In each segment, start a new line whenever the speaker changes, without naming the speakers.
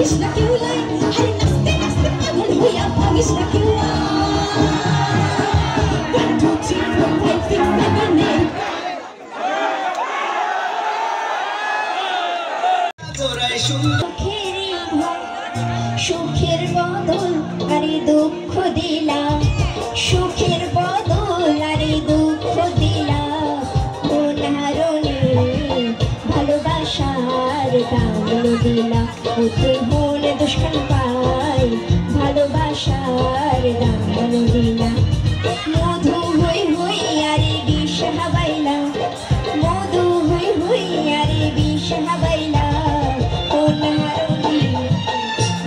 ভাঙিস না কেউ লাই আরে নাচতে নাচতে পাগল হইয়া ভাঙিস না কেউ লাই 1 2 3 4 5 6 7 8 সুখের বদল আরে দুঃখ দিলা সুখের বদল আরে দুঃখ দিলা ভালোবাসার দাম দিলা ও তুই মনে দুষ্কান পাই ভালোবাসার দাম দিলা মধু হই হই আরে বিষ হাবাইলা মধু হই হই আরে বিষ হাবাইলা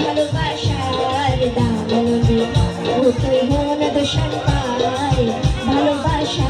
ভালোবাসার দাম দিলা ও তুই মনে দুষ্কান পাই ভালোবাসা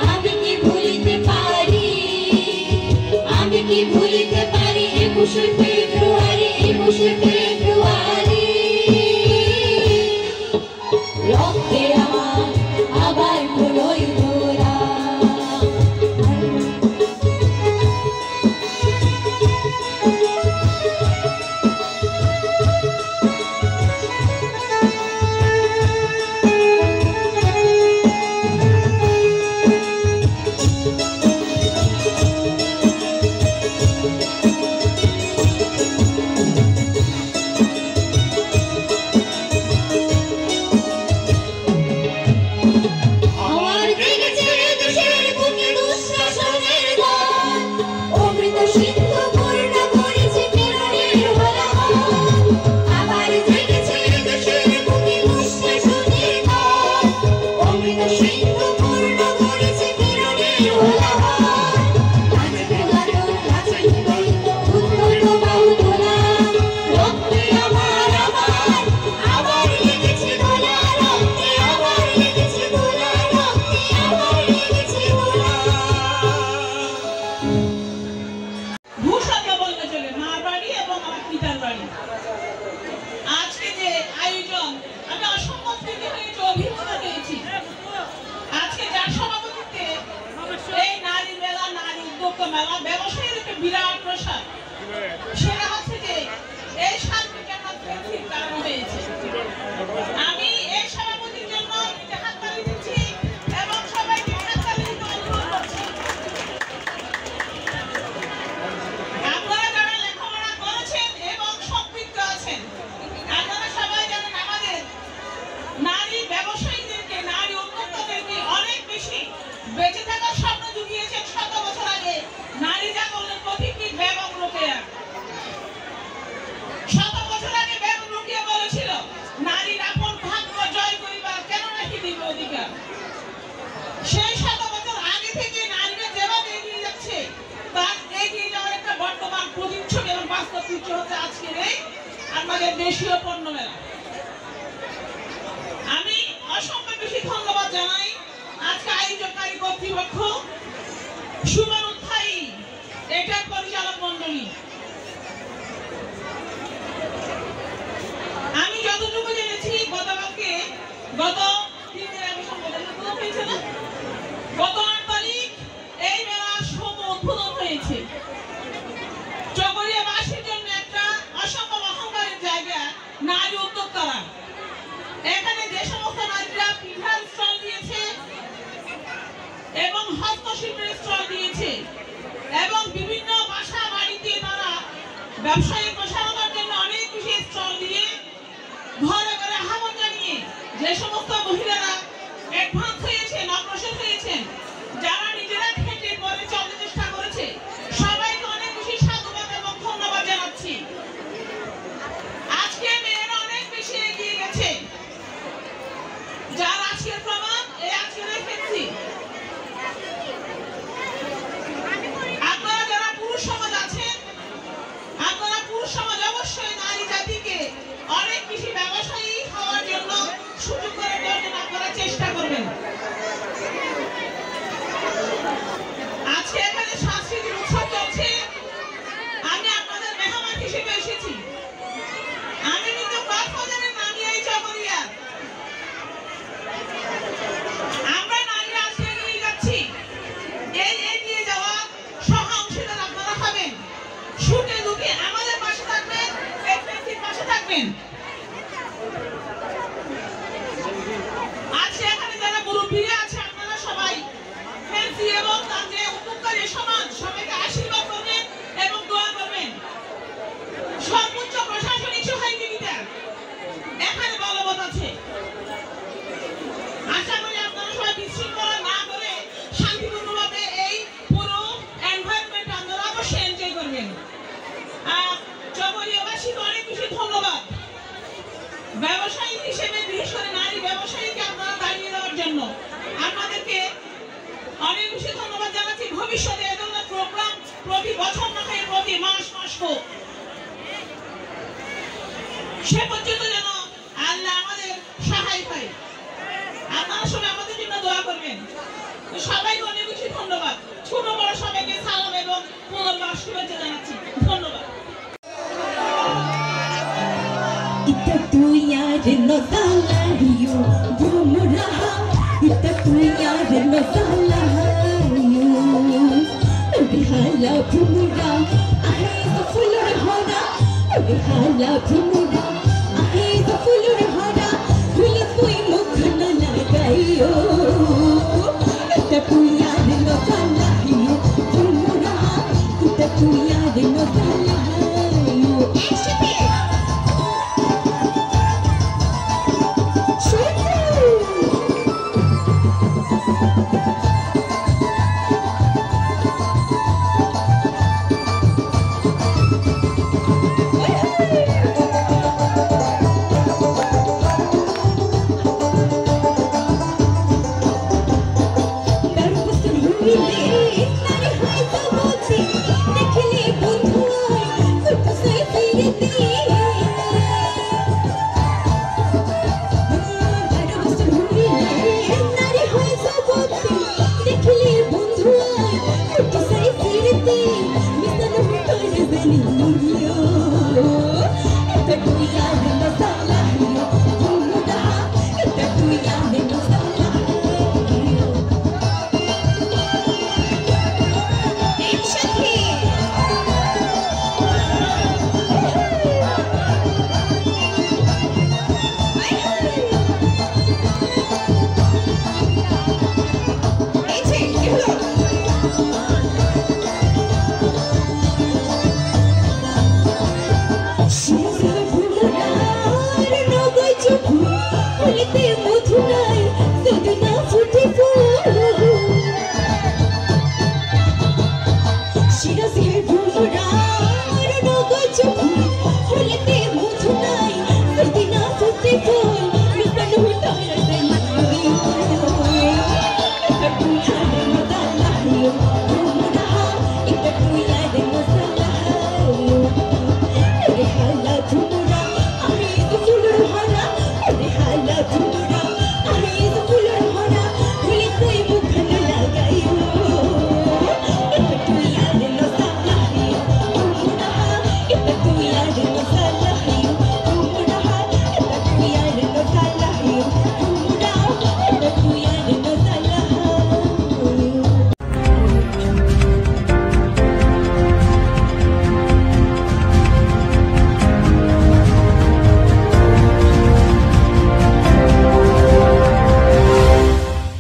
আমি কি ভুলিতে পারি আমাদের দেশীয় পণ্য মেলা। আমি অসংখ্য বেশি ধন্যবাদ জানাই আজকে আয়োজনকারী কর্তৃপক্ষ, সুমন উত্থায়ী, এটার পরিচালক মন্ডলী। আমি যতটুকু জেনেছি গতকালকে গত 3 দিন আগে সম্মেলন হয়েছে না, গত 8 তারিখ এই মেলার শুভ উদ্বোধন হয়েছে। চকরিয়াবাসীর জন্য একটা অসম্ভব অহংকারের জায়গা নারী উদ্যোক্তারা। এখানে যে সমস্ত নারীরা পিঠার স্টল দিয়েছে এবং হস্তশিল্পের স্টল দিয়েছে এবং বিভিন্ন বাসা বাড়িতে তারা ব্যবসায়িক প্রসারণের জন্য অনেক বেশি স্টল দিয়ে ঘরে ঘরে আহ্বান জানিয়ে যে সমস্ত মহিলারা অ্যাডভান্স হয়েছেন, অগ্রসর হয়েছেন, যারা নিজেরা খেটে পরে চলতে চেষ্টা করেছে, সবাইকে অনেক বেশি সাধুবাদ এবং ধন্যবাদ জানাচ্ছি। আজকে মেয়েরা অনেক বেশি এগিয়ে গেছে, যার আজকের প্রমাণ এই আজকের ফেন্সি। আপনারা যারা পুরুষ সমাজ আছেন, আপনারা পুরুষ সমাজ অবশ্যই নারী জাতিকে অনেক বেশি ব্যবসায়ী হওয়ার জন্য সুযোগ করে দেওয়ার জন্য আপনারা চেষ্টা করবেন। আজকে এখানে সাংস্কৃতিক উৎসব চলছে, আমি আপনাদের মেহমান হিসেবে এসেছি। আমি কিন্তু কক্সবাজারের নামি এই চকরিয়া, আমরা নারীরা আজকে এগিয়ে যাচ্ছি। এই এগিয়ে যাওয়া সহ অংশীদার আপনারা হবেন, সুখে দুঃখে আমাদের পাশে থাকবেন, এই ফেন্সির পাশে থাকবেন। আজকে এখানে যারা মুরব্বীরা আছে আপনারা সবাই ফেন্সি এবং তার যে উদ্যোক্তার সমাজ সবাইকে আশীর্বাদ করবেন এবং দোয়া করবেন। সর্বোচ্চ প্রশাসনিক সহযোগিতা এখানে বলবৎ আছে। আশা করি আপনারা সবাই বিশৃঙ্খলা না করে শান্তিপূর্ণভাবে এই পুরো এনভায়রনমেন্ট আপনারা অবশ্যই এনজয় করবেন। চকরিয়াবাসীকে অনেক বেশি ধন্যবাদ ব্যবসায়ী হিসেবে, বিশেষ করে নারী ব্যবসায়ীকে আপনারা দাঁড়িয়ে দেওয়ার জন্য আপনাদেরকে অনেক বেশি ধন্যবাদ জানাচ্ছি। ভবিষ্যতে এই ধরনের প্রোগ্রাম প্রতি বছর না হয় প্রতি মাস হোক, সে পর্যন্ত যেন আল্লাহ আমাদের সহায় পায়। আপনারা সবাই আমাদের জন্য দোয়া করবেন। সবাইকে অনেক বেশি ধন্যবাদ। ছোট বড় সবাইকে সালাম এবং পুনর্বার শুভেচ্ছা জানাচ্ছি। ধন্যবাদ।
इतना तू यार नौताला हियो घूम रहा, इतना तू यार नौताला हियो बिहाला घूमरा आहे तो फुलर होना, बिहाला घूमरा आहे तो फुलर होना, फुल कोई मुख न लगाइयो, इतना तू